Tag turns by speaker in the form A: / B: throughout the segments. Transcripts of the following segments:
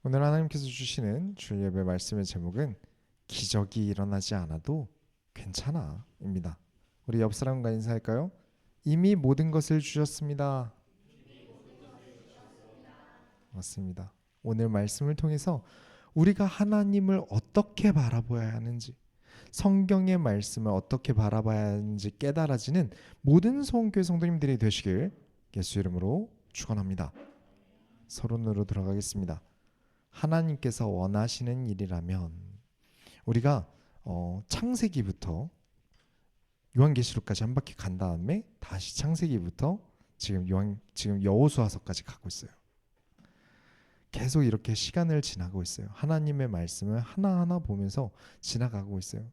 A: 오늘 하나님께서 주시는 주일 예배 말씀의 제목은 기적이 일어나지 않아도 괜찮아입니다. 우리 옆 사람과 인사할까요? 이미 모든 것을 주셨습니다. 맞습니다. 오늘 말씀을 통해서 우리가 하나님을 어떻게 바라봐야 하는지, 성경의 말씀을 어떻게 바라봐야 하는지 깨달아지는 모든 소원교회 성도님들이 되시길 예수 이름으로 축원합니다. 서론으로 들어가겠습니다. 하나님께서 원하시는 일이라면 우리가 창세기부터 요한계시록까지 한 바퀴 간 다음에 다시 창세기부터 지금 여호수아서까지 가고 있어요. 계속 이렇게 시간을 지나고 있어요. 하나님의 말씀을 하나하나 보면서 지나가고 있어요.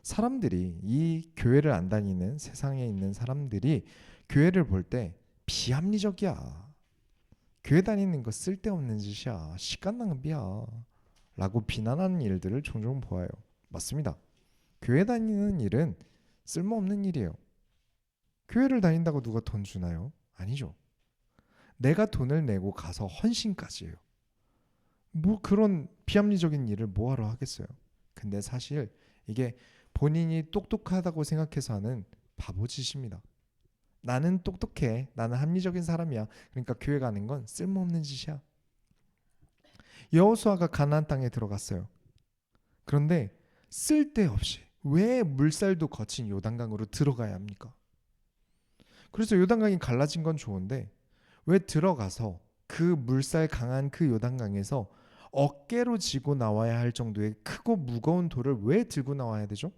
A: 사람들이 이 교회를 안 다니는 세상에 있는 사람들이 교회를 볼 때 비합리적이야. 교회 다니는 거 쓸데없는 짓이야. 시간 낭비야. 라고 비난하는 일들을 종종 보아요. 맞습니다. 교회 다니는 일은 쓸모없는 일이에요. 교회를 다닌다고 누가 돈 주나요? 아니죠. 내가 돈을 내고 가서 헌신까지 해요. 뭐 그런 비합리적인 일을 뭐하러 하겠어요. 근데 사실 이게 본인이 똑똑하다고 생각해서 하는 바보짓입니다. 나는 똑똑해. 나는 합리적인 사람이야. 그러니까 교회 가는 건 쓸모없는 짓이야. 여호수아가 가나안 땅에 들어갔어요. 그런데 쓸데없이 왜 물살도 거친 요단강으로 들어가야 합니까? 그래서 요단강이 갈라진 건 좋은데 왜 들어가서 그 물살 강한 그 요단강에서 어깨로 지고 나와야 할 정도의 크고 무거운 돌을 왜 들고 나와야 되죠?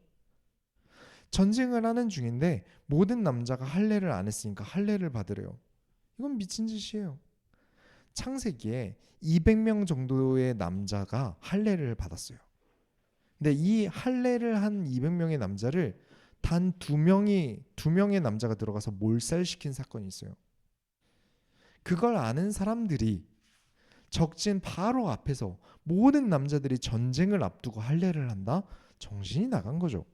A: 전쟁을 하는 중인데 모든 남자가 할례를 안 했으니까 할례를 받으래요. 이건 미친 짓이에요. 창세기에 200명 정도의 남자가 할례를 받았어요. 근데 이 할례를 한 200명의 남자를 단 두 명의 남자가 들어가서 몰살시킨 사건이 있어요. 그걸 아는 사람들이 적진 바로 앞에서 모든 남자들이 전쟁을 앞두고 할례를 한다? 정신이 나간 거죠.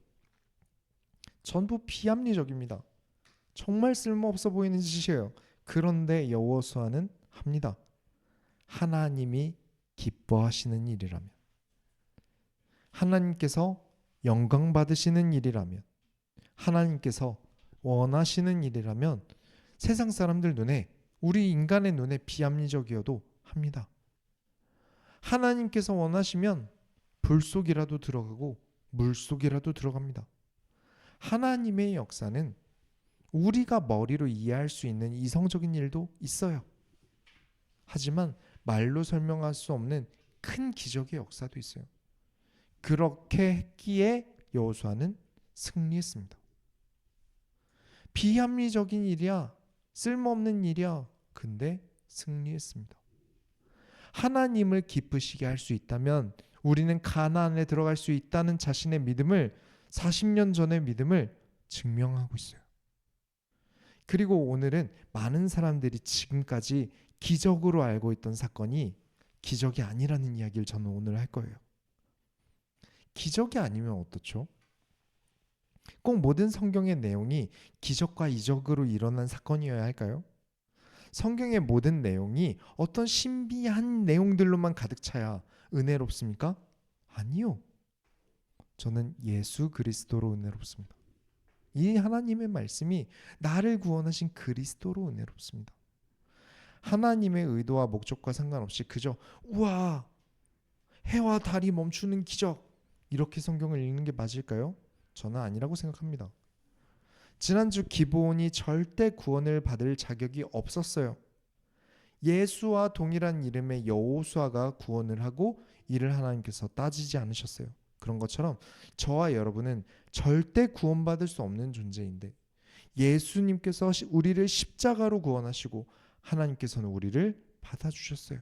A: 전부 비합리적입니다. 정말 쓸모없어 보이는 짓이에요. 그런데 여호수아는 합니다. 하나님이 기뻐하시는 일이라면, 하나님께서 영광 받으시는 일이라면, 하나님께서 원하시는 일이라면 세상 사람들 눈에, 우리 인간의 눈에 비합리적이어도 합니다. 하나님께서 원하시면 불 속이라도 들어가고 물 속이라도 들어갑니다. 하나님의 역사는 우리가 머리로 이해할 수 있는 이성적인 일도 있어요. 하지만 말로 설명할 수 없는 큰 기적의 역사도 있어요. 그렇게 했기에 여호수아는 승리했습니다. 비합리적인 일이야. 쓸모없는 일이야. 근데 승리했습니다. 하나님을 기쁘시게 할 수 있다면 우리는 가나안에 들어갈 수 있다는 자신의 믿음을 40년 전의 믿음을 증명하고 있어요. 그리고 오늘은 많은 사람들이 지금까지 기적으로 알고 있던 사건이 기적이 아니라는 이야기를 저는 오늘 할 거예요. 기적이 아니면 어떻죠? 꼭 모든 성경의 내용이 기적과 이적으로 일어난 사건이어야 할까요? 성경의 모든 내용이 어떤 신비한 내용들로만 가득 차야 은혜롭습니까? 아니요. 저는 예수 그리스도로 은혜롭습니다. 이 하나님의 말씀이 나를 구원하신 그리스도로 은혜롭습니다. 하나님의 의도와 목적과 상관없이 그저 우와 해와 달이 멈추는 기적 이렇게 성경을 읽는 게 맞을까요? 저는 아니라고 생각합니다. 지난주 기브온이 절대 구원을 받을 자격이 없었어요. 예수와 동일한 이름의 여호수아가 구원을 하고 이를 하나님께서 따지지 않으셨어요. 그런 것처럼 저와 여러분은 절대 구원받을 수 없는 존재인데 예수님께서 우리를 십자가로 구원하시고 하나님께서는 우리를 받아주셨어요.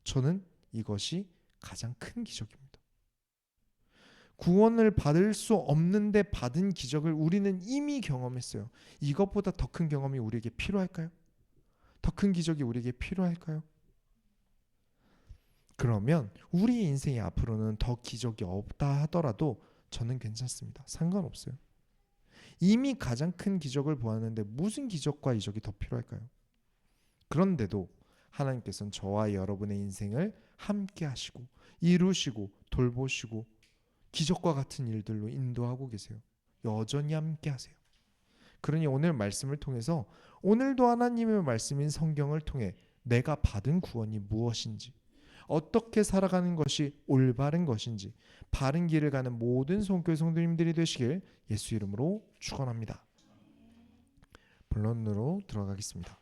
A: 저는 이것이 가장 큰 기적입니다. 구원을 받을 수 없는데 받은 기적을 우리는 이미 경험했어요. 이것보다 더 큰 경험이 우리에게 필요할까요? 더 큰 기적이 우리에게 필요할까요? 그러면 우리 인생의 앞으로는 더 기적이 없다 하더라도 저는 괜찮습니다. 상관없어요. 이미 가장 큰 기적을 보았는데 무슨 기적과 이적이 더 필요할까요? 그런데도 하나님께서는 저와 여러분의 인생을 함께 하시고 이루시고 돌보시고 기적과 같은 일들로 인도하고 계세요. 여전히 함께 하세요. 그러니 오늘 말씀을 통해서 오늘도 하나님의 말씀인 성경을 통해 내가 받은 구원이 무엇인지, 어떻게 살아가는 것이 올바른 것인지 바른 길을 가는 모든 성교회 성도님들이 되시길 예수 이름으로 축원합니다. 본론으로 들어가겠습니다.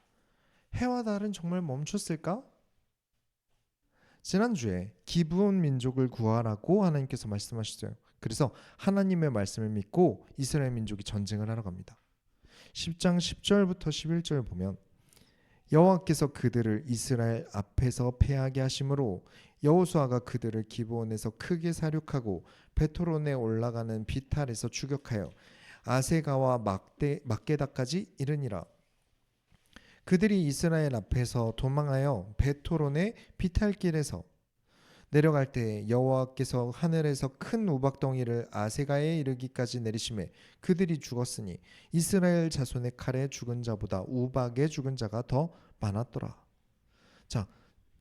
A: 해와 달은 정말 멈췄을까? 지난주에 기브온 민족을 구하라고 하나님께서 말씀하셨어요. 그래서 하나님의 말씀을 믿고 이스라엘 민족이 전쟁을 하러 갑니다. 10장 10절부터 11절 보면 여호와께서 그들을 이스라엘 앞에서 패하게 하심으로 여호수아가 그들을 기브온에서 크게 사륙하고 베토론에 올라가는 비탈에서 추격하여 아세가와 막게다까지 이르니라. 그들이 이스라엘 앞에서 도망하여 베토론의 비탈길에서 내려갈 때 여호와께서 하늘에서 큰 우박덩이를 아세가에 이르기까지 내리심에 그들이 죽었으니 이스라엘 자손의 칼에 죽은 자보다 우박에 죽은 자가 더 많았더라. 자,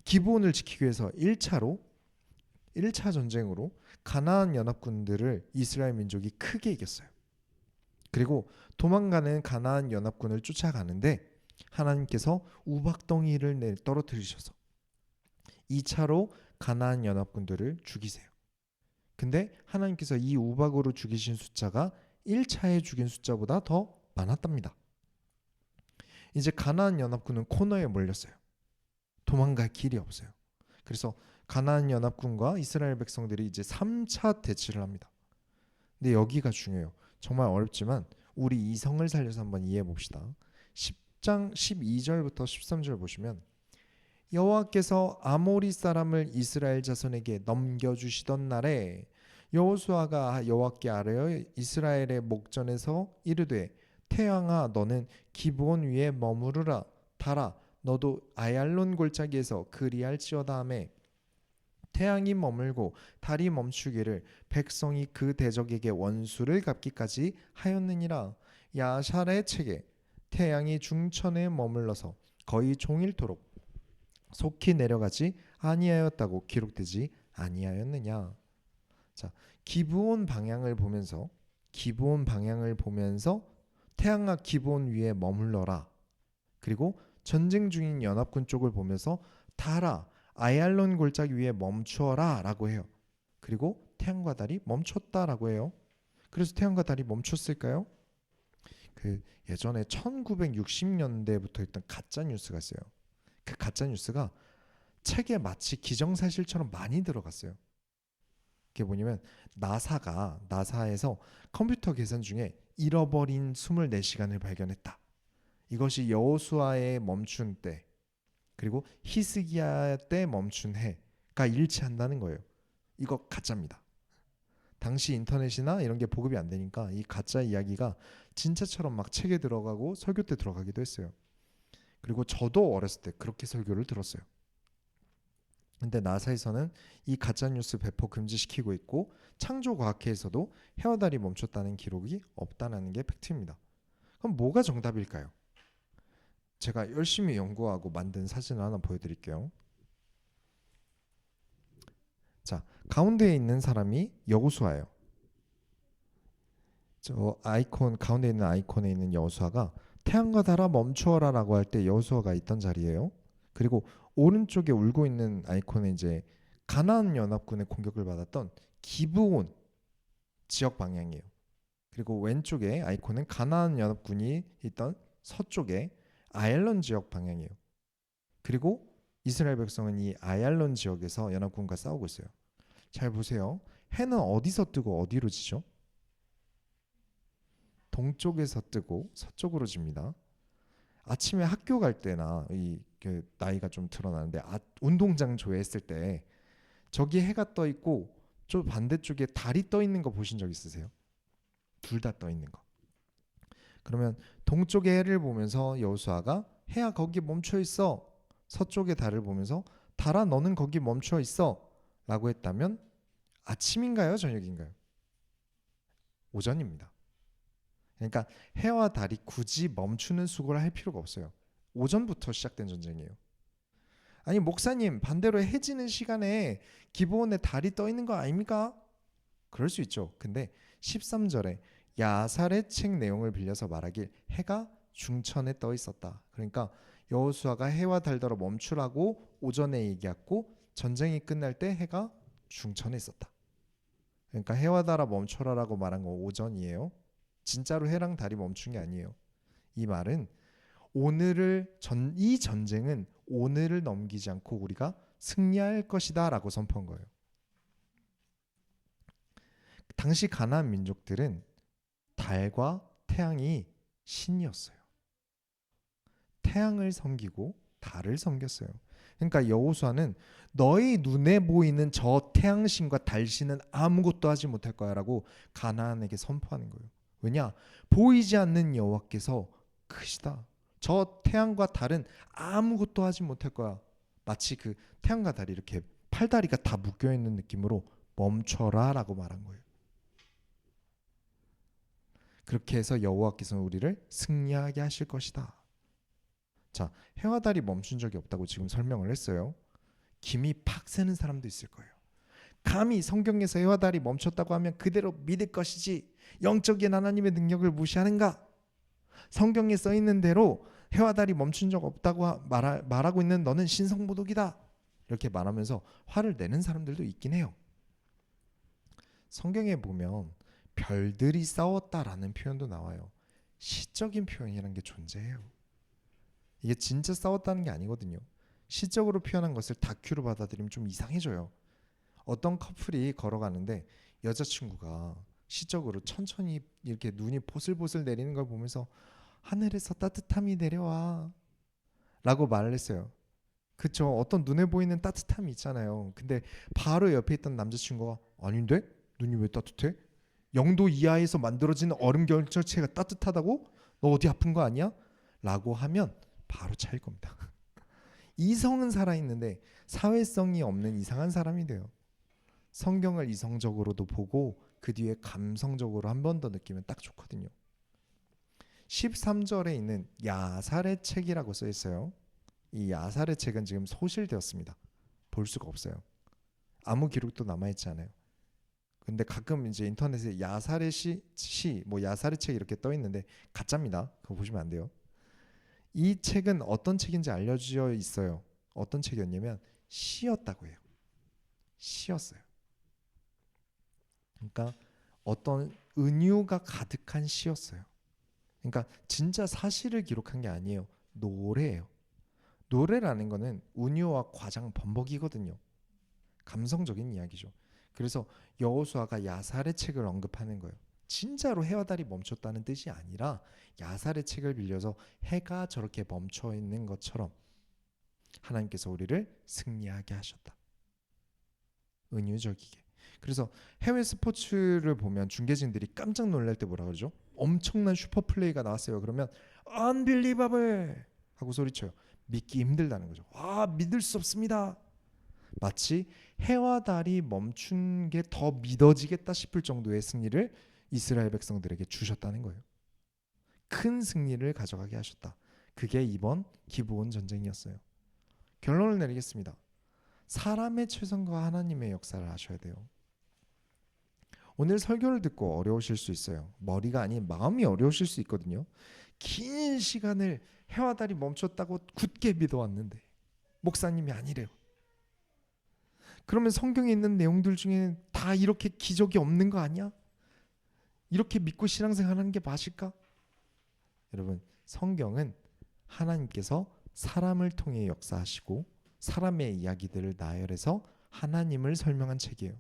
A: 기브온을 지키기 위해서 1차 전쟁으로 가나안 연합군들을 이스라엘 민족이 크게 이겼어요. 그리고 도망가는 가나안 연합군을 쫓아가는데 하나님께서 우박덩이를 떨어뜨리셔서 2차로 가나안 연합군들을 죽이세요. 근데 하나님께서 이 우박으로 죽이신 숫자가 1차에 죽인 숫자보다 더 많았답니다. 이제 가나안 연합군은 코너에 몰렸어요. 도망갈 길이 없어요. 그래서 가나안 연합군과 이스라엘 백성들이 이제 3차 대치를 합니다. 근데 여기가 중요해요. 정말 어렵지만 우리 이성을 살려서 한번 이해해 봅시다. 10장 12절부터 13절 보시면 여호와께서 아모리 사람을 이스라엘 자손에게 넘겨주시던 날에 여호수아가 여호와께 아뢰어 이스라엘의 목전에서 이르되 태양아 너는 기브온 위에 머무르라. 달아 너도 아얄론 골짜기에서 그리할지어다 하매 태양이 머물고 달이 멈추기를 백성이 그 대적에게 원수를 갚기까지 하였느니라. 야샬의 책에 태양이 중천에 머물러서 거의 종일토록 속히 내려가지 아니하였다고 기록되지 아니하였느냐. 자, 기브온 방향을 보면서 태양아 기브온 위에 머물러라. 그리고 전쟁 중인 연합군 쪽을 보면서 달아 아얄론 골짜기 위에 멈추어라 라고 해요. 그리고 태양과 달이 멈췄다라고 해요. 그래서 태양과 달이 멈췄을까요? 그 예전에 1960년대부터 있던 가짜 뉴스가 있어요. 그 가짜 뉴스가 책에 마치 기정사실처럼 많이 들어갔어요. 그게 뭐냐면 나사에서 컴퓨터 계산 중에 잃어버린 24시간을 발견했다. 이것이 여호수아의 멈춘 때 그리고 히스기야 때 멈춘 해가 일치한다는 거예요. 이거 가짜입니다. 당시 인터넷이나 이런 게 보급이 안 되니까 이 가짜 이야기가 진짜처럼 막 책에 들어가고 설교 때 들어가기도 했어요. 그리고 저도 어렸을 때 그렇게 설교를 들었어요. 근데 나사에서는 이 가짜뉴스 배포 금지시키고 있고 창조과학회에서도 해와 달이 멈췄다는 기록이 없다는 게 팩트입니다. 그럼 뭐가 정답일까요? 제가 열심히 연구하고 만든 사진을 하나 보여드릴게요. 자, 가운데에 있는 사람이 여호수아예요. 저 아이콘 가운데 있는 아이콘에 있는 여호수아가 태양과 달아 멈추어라 라고 할 때 여호수아가 있던 자리예요. 그리고 오른쪽에 울고 있는 아이콘은 이제 가나안 연합군의 공격을 받았던 기브온 지역 방향이에요. 그리고 왼쪽에 아이콘은 가나안 연합군이 있던 서쪽에 아얄론 지역 방향이에요. 그리고 이스라엘 백성은 이 아얄론 지역에서 연합군과 싸우고 있어요. 잘 보세요. 해는 어디서 뜨고 어디로 지죠? 동쪽에서 뜨고 서쪽으로 집니다. 아침에 학교 갈 때나 나이가 좀 드러나는데 운동장 조회했을 때 저기 해가 떠 있고 저 반대쪽에 달이 떠 있는 거 보신 적 있으세요? 둘 다 떠 있는 거. 그러면 동쪽의 해를 보면서 여호수아가 해야 거기 멈춰 있어. 서쪽의 달을 보면서 달아 너는 거기 멈춰 있어 라고 했다면 아침인가요? 저녁인가요? 오전입니다. 그러니까 해와 달이 굳이 멈추는 수고를 할 필요가 없어요. 오전부터 시작된 전쟁이에요. 아니 목사님 반대로 해지는 시간에 기브온에 달이 떠 있는 거 아닙니까? 그럴 수 있죠. 근데 13절에 야살의 책 내용을 빌려서 말하길 해가 중천에 떠 있었다. 그러니까 여호수아가 해와 달더러 멈추라고 오전에 얘기했고 전쟁이 끝날 때 해가 중천에 있었다. 그러니까 해와 달아 멈춰라라고 말한 거 오전이에요. 진짜로 해랑 달이 멈춘 게 아니에요. 이 말은 이 전쟁은 오늘을 넘기지 않고 우리가 승리할 것이다라고 선포한 거예요. 당시 가나안 민족들은 달과 태양이 신이었어요. 태양을 섬기고 달을 섬겼어요. 그러니까 여호수아는 너희 눈에 보이는 저 태양신과 달신은 아무것도 하지 못할 거야라고 가나안에게 선포하는 거예요. 왜냐? 보이지 않는 여호와께서 크시다. 저 태양과 달은 아무것도 하지 못할 거야. 마치 그 태양과 달이 이렇게 팔다리가 다 묶여 있는 느낌으로 멈춰라라고 말한 거예요. 그렇게 해서 여호와께서는 우리를 승리하게 하실 것이다. 자, 해와 달이 멈춘 적이 없다고 지금 설명을 했어요. 김이 팍 새는 사람도 있을 거예요. 감히 성경에서 해와 달이 멈췄다고 하면 그대로 믿을 것이지 영적인 하나님의 능력을 무시하는가? 성경에 써 있는 대로 해와 달이 멈춘 적 없다고 말하고 있는 너는 신성모독이다. 이렇게 말하면서 화를 내는 사람들도 있긴 해요. 성경에 보면 별들이 싸웠다라는 표현도 나와요. 시적인 표현이라는 게 존재해요. 이게 진짜 싸웠다는 게 아니거든요. 시적으로 표현한 것을 다큐로 받아들이면 좀 이상해져요. 어떤 커플이 걸어가는데 여자친구가 시적으로 천천히 이렇게 눈이 보슬보슬 내리는 걸 보면서 하늘에서 따뜻함이 내려와 라고 말을 했어요. 그쵸? 어떤 눈에 보이는 따뜻함이 있잖아요. 근데 바로 옆에 있던 남자친구가 아닌데? 눈이 왜 따뜻해? 0도 이하에서 만들어지는 얼음 결정체가 따뜻하다고? 너 어디 아픈 거 아니야? 라고 하면 바로 차일 겁니다. 이성은 살아있는데 사회성이 없는 이상한 사람이 돼요. 성경을 이성적으로도 보고 그 뒤에 감성적으로 한 번 더 느끼면 딱 좋거든요. 13절에 있는 야살의 책이라고 써 있어요. 이 야살의 책은 지금 소실되었습니다. 볼 수가 없어요. 아무 기록도 남아있지 않아요. 근데 가끔 이제 인터넷에 야살의 뭐 야살의 책 이렇게 떠 있는데 가짜입니다. 그거 보시면 안 돼요. 이 책은 어떤 책인지 알려져 있어요. 어떤 책이었냐면 시였다고 해요. 시였어요. 그러니까 어떤 은유가 가득한 시였어요. 그러니까 진짜 사실을 기록한 게 아니에요. 노래예요. 노래라는 거는 은유와 과장 범벅이거든요. 감성적인 이야기죠. 그래서 여호수아가 야살의 책을 언급하는 거예요. 진짜로 해와 달이 멈췄다는 뜻이 아니라 야살의 책을 빌려서 해가 저렇게 멈춰 있는 것처럼 하나님께서 우리를 승리하게 하셨다. 은유적이게. 그래서 해외 스포츠를 보면 중계진들이 깜짝 놀랄 때 뭐라 그러죠? 엄청난 슈퍼 플레이가 나왔어요. 그러면 unbelievable 하고 소리쳐요. 믿기 힘들다는 거죠. 와, 믿을 수 없습니다. 마치 해와 달이 멈춘 게 더 믿어지겠다 싶을 정도의 승리를 이스라엘 백성들에게 주셨다는 거예요. 큰 승리를 가져가게 하셨다. 그게 이번 기브온 전쟁이었어요. 결론을 내리겠습니다. 사람의 최선과 하나님의 역사를 아셔야 돼요. 오늘 설교를 듣고 어려우실 수 있어요. 머리가 아닌 마음이 어려우실 수 있거든요. 긴 시간을 해와 달이 멈췄다고 굳게 믿어왔는데 목사님이 아니래요. 그러면 성경에 있는 내용들 중에 다 이렇게 기적이 없는 거 아니야? 이렇게 믿고 신앙생활하는 게 맞을까? 여러분, 성경은 하나님께서 사람을 통해 역사하시고 사람의 이야기들을 나열해서 하나님을 설명한 책이에요.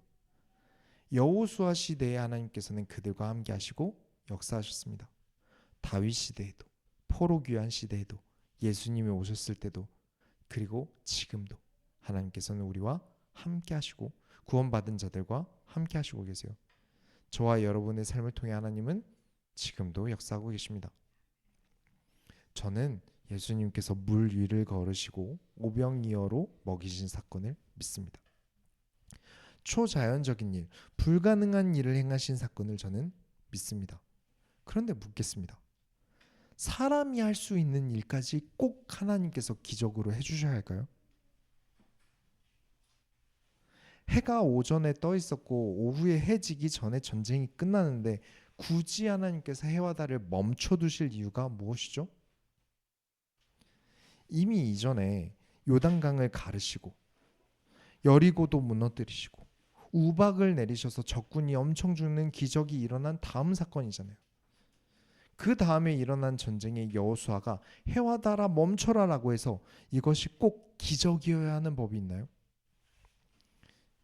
A: 여호수아 시대에 하나님께서는 그들과 함께 하시고 역사하셨습니다. 다윗 시대에도, 포로귀환 시대에도, 예수님이 오셨을 때도, 그리고 지금도 하나님께서는 우리와 함께 하시고 구원받은 자들과 함께 하시고 계세요. 저와 여러분의 삶을 통해 하나님은 지금도 역사하고 계십니다. 저는 예수님께서 물 위를 걸으시고 오병이어로 먹이신 사건을 믿습니다. 초자연적인 일, 불가능한 일을 행하신 사건을 저는 믿습니다. 그런데 묻겠습니다. 사람이 할 수 있는 일까지 꼭 하나님께서 기적으로 해주셔야 할까요? 해가 오전에 떠 있었고 오후에 해 지기 전에 전쟁이 끝나는데 굳이 하나님께서 해와 달을 멈춰두실 이유가 무엇이죠? 이미 이전에 요단강을 가르시고 여리고도 무너뜨리시고 우박을 내리셔서 적군이 엄청 죽는 기적이 일어난 다음 사건이잖아요. 그 다음에 일어난 전쟁에 여호수아가 해와 달아 멈춰라라고 해서 이것이 꼭 기적이어야 하는 법이 있나요?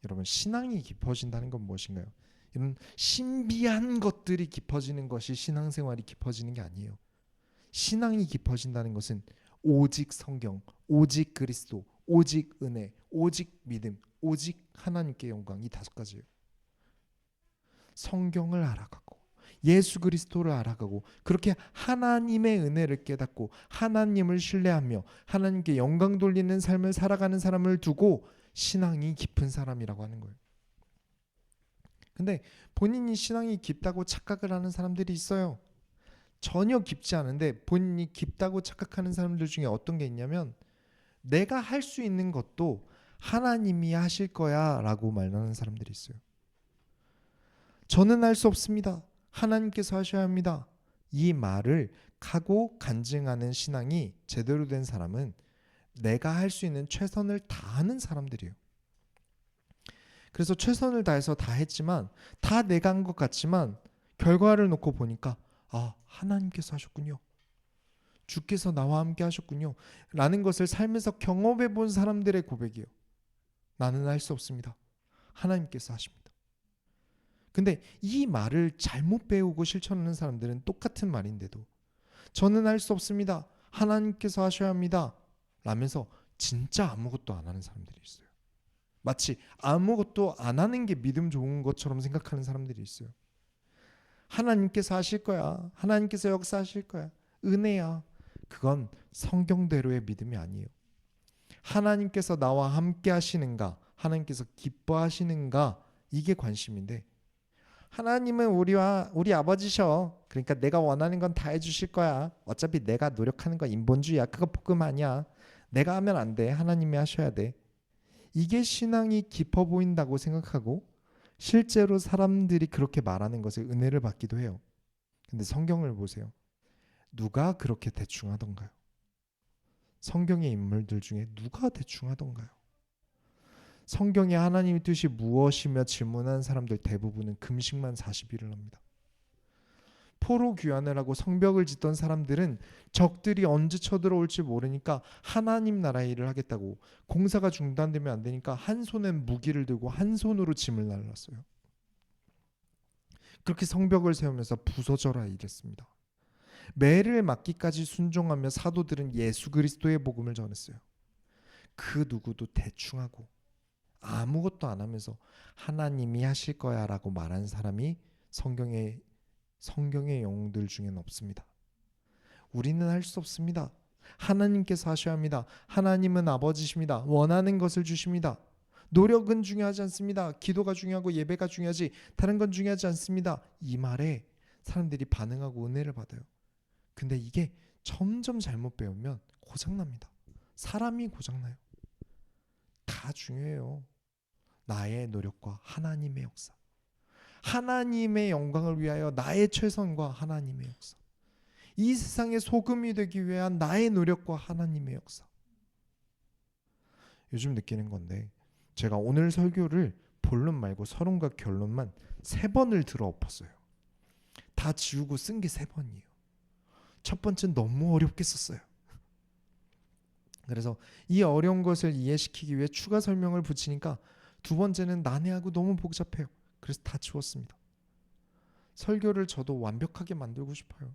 A: 여러분, 신앙이 깊어진다는 건 무엇인가요? 이런 신비한 것들이 깊어지는 것이 신앙생활이 깊어지는 게 아니에요. 신앙이 깊어진다는 것은 오직 성경, 오직 그리스도, 오직 은혜, 오직 믿음, 오직 하나님께 영광, 이 다섯 가지예요. 성경을 알아가고 예수 그리스도를 알아가고 그렇게 하나님의 은혜를 깨닫고 하나님을 신뢰하며 하나님께 영광 돌리는 삶을 살아가는 사람을 두고 신앙이 깊은 사람이라고 하는 거예요. 근데 본인이 신앙이 깊다고 착각을 하는 사람들이 있어요. 전혀 깊지 않은데 본인이 깊다고 착각하는 사람들 중에 어떤 게 있냐면, 내가 할 수 있는 것도 하나님이 하실 거야 라고 말하는 사람들이 있어요. 저는 할 수 없습니다. 하나님께서 하셔야 합니다. 이 말을 하고 간증하는 신앙이 제대로 된 사람은 내가 할 수 있는 최선을 다하는 사람들이에요. 그래서 최선을 다해서 다 했지만, 다 내가 한 것 같지만 결과를 놓고 보니까 하나님께서 하셨군요. 주께서 나와 함께 하셨군요. 라는 것을 삶에서 경험해 본 사람들의 고백이에요. 나는 할 수 없습니다. 하나님께서 하십니다. 근데 이 말을 잘못 배우고 실천하는 사람들은 똑같은 말인데도 저는 할 수 없습니다. 하나님께서 하셔야 합니다. 라면서 진짜 아무것도 안 하는 사람들이 있어요. 마치 아무것도 안 하는 게 믿음 좋은 것처럼 생각하는 사람들이 있어요. 하나님께서 하실 거야. 하나님께서 역사하실 거야. 은혜야. 그건 성경대로의 믿음이 아니에요. 하나님께서 나와 함께 하시는가, 하나님께서 기뻐하시는가, 이게 관심인데, 하나님은 우리 아버지셔. 그러니까 내가 원하는 건 다 해주실 거야. 어차피 내가 노력하는 건 인본주의야. 그거 복음 아니야. 내가 하면 안 돼. 하나님이 하셔야 돼. 이게 신앙이 깊어 보인다고 생각하고 실제로 사람들이 그렇게 말하는 것에 은혜를 받기도 해요. 근데 성경을 보세요. 누가 그렇게 대충 하던가요? 성경의 인물들 중에 누가 대충 하던가요? 성경에 하나님의 뜻이 무엇이며 질문한 사람들 대부분은 금식만 40일을 합니다. 포로 귀환을 하고 성벽을 짓던 사람들은 적들이 언제 쳐들어올지 모르니까 하나님 나라의 일을 하겠다고, 공사가 중단되면 안 되니까 한 손엔 무기를 들고 한 손으로 짐을 날랐어요. 그렇게 성벽을 세우면서 부서져라 이랬습니다. 매를 맞기까지 순종하며 사도들은 예수 그리스도의 복음을 전했어요. 그 누구도 대충하고 아무것도 안 하면서 하나님이 하실 거야 라고 말한 사람이 성경의 영웅들 중에는 없습니다. 우리는 할 수 없습니다. 하나님께서 하셔야 합니다. 하나님은 아버지십니다. 원하는 것을 주십니다. 노력은 중요하지 않습니다. 기도가 중요하고 예배가 중요하지 다른 건 중요하지 않습니다. 이 말에 사람들이 반응하고 은혜를 받아요. 근데 이게 점점 잘못 배우면 고장납니다. 사람이 고장나요. 다 중요해요. 나의 노력과 하나님의 역사, 하나님의 영광을 위하여 나의 최선과 하나님의 역사, 이 세상의 소금이 되기 위한 나의 노력과 하나님의 역사. 요즘 느끼는 건데, 제가 오늘 설교를 본론 말고 서론과 결론만 3번을 들어 엎었어요. 다 지우고 쓴 게 3번이에요. 첫 번째는 너무 어렵게 썼어요. 그래서 이 어려운 것을 이해시키기 위해 추가 설명을 붙이니까 두 번째는 난해하고 너무 복잡해요. 그래서 다 지웠습니다. 설교를 저도 완벽하게 만들고 싶어요.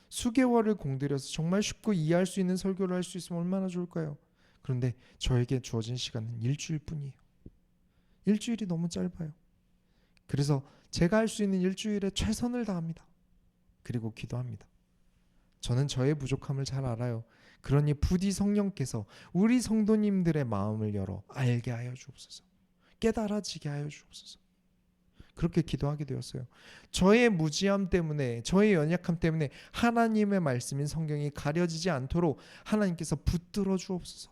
A: 수개월을 공들여서 정말 쉽고 이해할 수 있는 설교를 할 수 있으면 얼마나 좋을까요? 그런데 저에게 주어진 시간은 일주일뿐이에요. 일주일이 너무 짧아요. 그래서 제가 할 수 있는 일주일에 최선을 다합니다. 그리고 기도합니다. 저는 저의 부족함을 잘 알아요. 그러니 부디 성령께서 우리 성도님들의 마음을 열어 알게 하여 주옵소서. 깨달아지게 하여 주옵소서. 그렇게 기도하게 되었어요. 저의 무지함 때문에, 저의 연약함 때문에 하나님의 말씀인 성경이 가려지지 않도록 하나님께서 붙들어 주옵소서.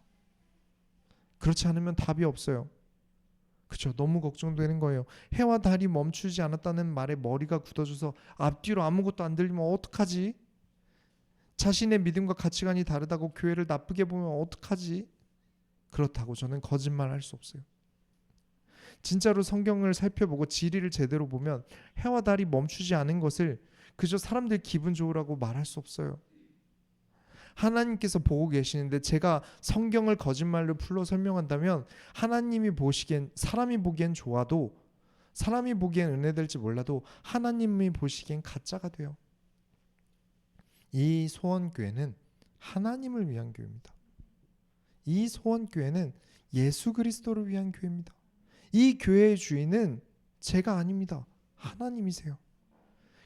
A: 그렇지 않으면 답이 없어요. 그쵸? 너무 걱정되는 거예요. 해와 달이 멈추지 않았다는 말에 머리가 굳어져서 앞뒤로 아무것도 안 들리면 어떡하지? 자신의 믿음과 가치관이 다르다고 교회를 나쁘게 보면 어떡하지? 그렇다고 저는 거짓말할 수 없어요. 진짜로 성경을 살펴보고 진리를 제대로 보면 해와 달이 멈추지 않은 것을 그저 사람들 기분 좋으라고 말할 수 없어요. 하나님께서 보고 계시는데 제가 성경을 거짓말로 풀로 설명한다면 하나님이 보시기엔, 사람이 보기엔 좋아도, 사람이 보기엔 은혜될지 몰라도 하나님이 보시기엔 가짜가 돼요. 이 소원교회는 하나님을 위한 교회입니다. 이 소원교회는 예수 그리스도를 위한 교회입니다. 이 교회의 주인은 제가 아닙니다. 하나님이세요.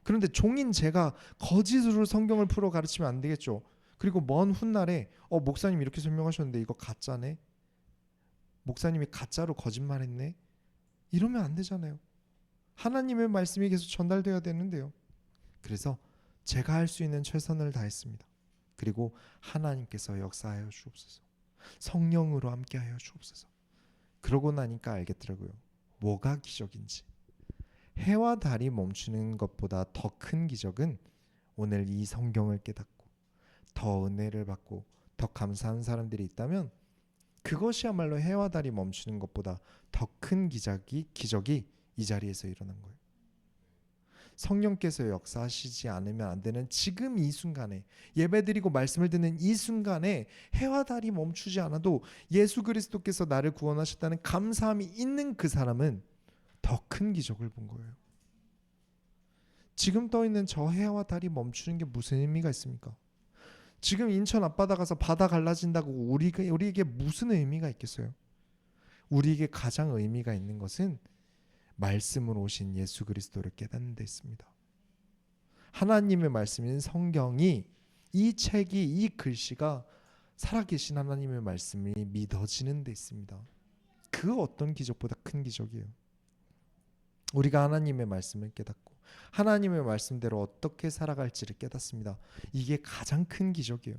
A: 그런데 종인 제가 거짓으로 성경을 풀어 가르치면 안 되겠죠. 그리고 먼 훗날에 목사님 이렇게 설명하셨는데 이거 가짜네, 목사님이 가짜로 거짓말했네, 이러면 안 되잖아요. 하나님의 말씀이 계속 전달되어야 되는데요. 그래서 제가 할 수 있는 최선을 다했습니다. 그리고 하나님께서 역사하여 주옵소서. 성령으로 함께하여 주옵소서. 그러고 나니까 알겠더라고요. 뭐가 기적인지. 해와 달이 멈추는 것보다 더 큰 기적은 오늘 이 성경을 깨닫고 더 은혜를 받고 더 감사한 사람들이 있다면 그것이야말로 해와 달이 멈추는 것보다 더 큰 기적이 이 자리에서 일어난 거예요. 성령께서 역사하시지 않으면 안 되는 지금 이 순간에, 예배드리고 말씀을 듣는 이 순간에 해와 달이 멈추지 않아도 예수 그리스도께서 나를 구원하셨다는 감사함이 있는 그 사람은 더 큰 기적을 본 거예요. 지금 떠 있는 저 해와 달이 멈추는 게 무슨 의미가 있습니까? 지금 인천 앞바다 가서 바다 갈라진다고 우리에게 무슨 의미가 있겠어요? 우리에게 가장 의미가 있는 것은 말씀으로 오신 예수 그리스도를 깨닫는 데 있습니다. 하나님의 말씀인 성경이, 이 책이, 이 글씨가 살아계신 하나님의 말씀이 믿어지는 데 있습니다. 그 어떤 기적보다 큰 기적이에요. 우리가 하나님의 말씀을 깨닫고 하나님의 말씀대로 어떻게 살아갈지를 깨닫습니다. 이게 가장 큰 기적이에요.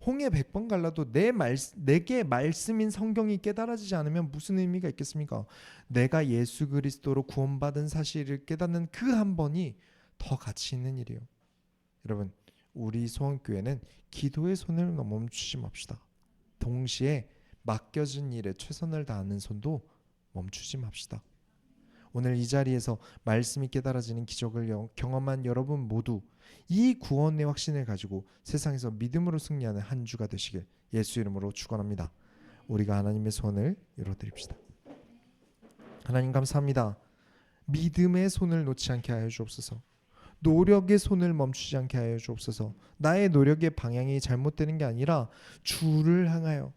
A: 홍해 100번 갈라도 내게 말씀인 성경이 깨달아지지 않으면 무슨 의미가 있겠습니까? 내가 예수 그리스도로 구원받은 사실을 깨닫는 그 한 번이 더 가치 있는 일이에요. 여러분, 우리 소원교회는 기도의 손을 멈추지 맙시다. 동시에 맡겨진 일에 최선을 다하는 손도 멈추지 맙시다. 오늘 이 자리에서 말씀이 깨달아지는 기적을 경험한 여러분 모두 이 구원의 확신을 가지고 세상에서 믿음으로 승리하는 한 주가 되시길 예수 이름으로 축원합니다. 우리가 하나님의 손을 이뤄드립시다. 하나님 감사합니다. 믿음의 손을 놓지 않게 하여 주옵소서. 노력의 손을 멈추지 않게 하여 주옵소서. 나의 노력의 방향이 잘못되는 게 아니라 주를 향하여,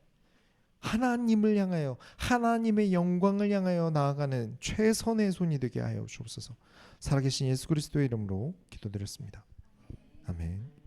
A: 하나님을 향하여, 하나님의 영광을 향하여 나아가는 최선의 손이 되게 하여 주옵소서. 살아계신 예수 그리스도의 이름으로 기도드렸습니다. 아멘.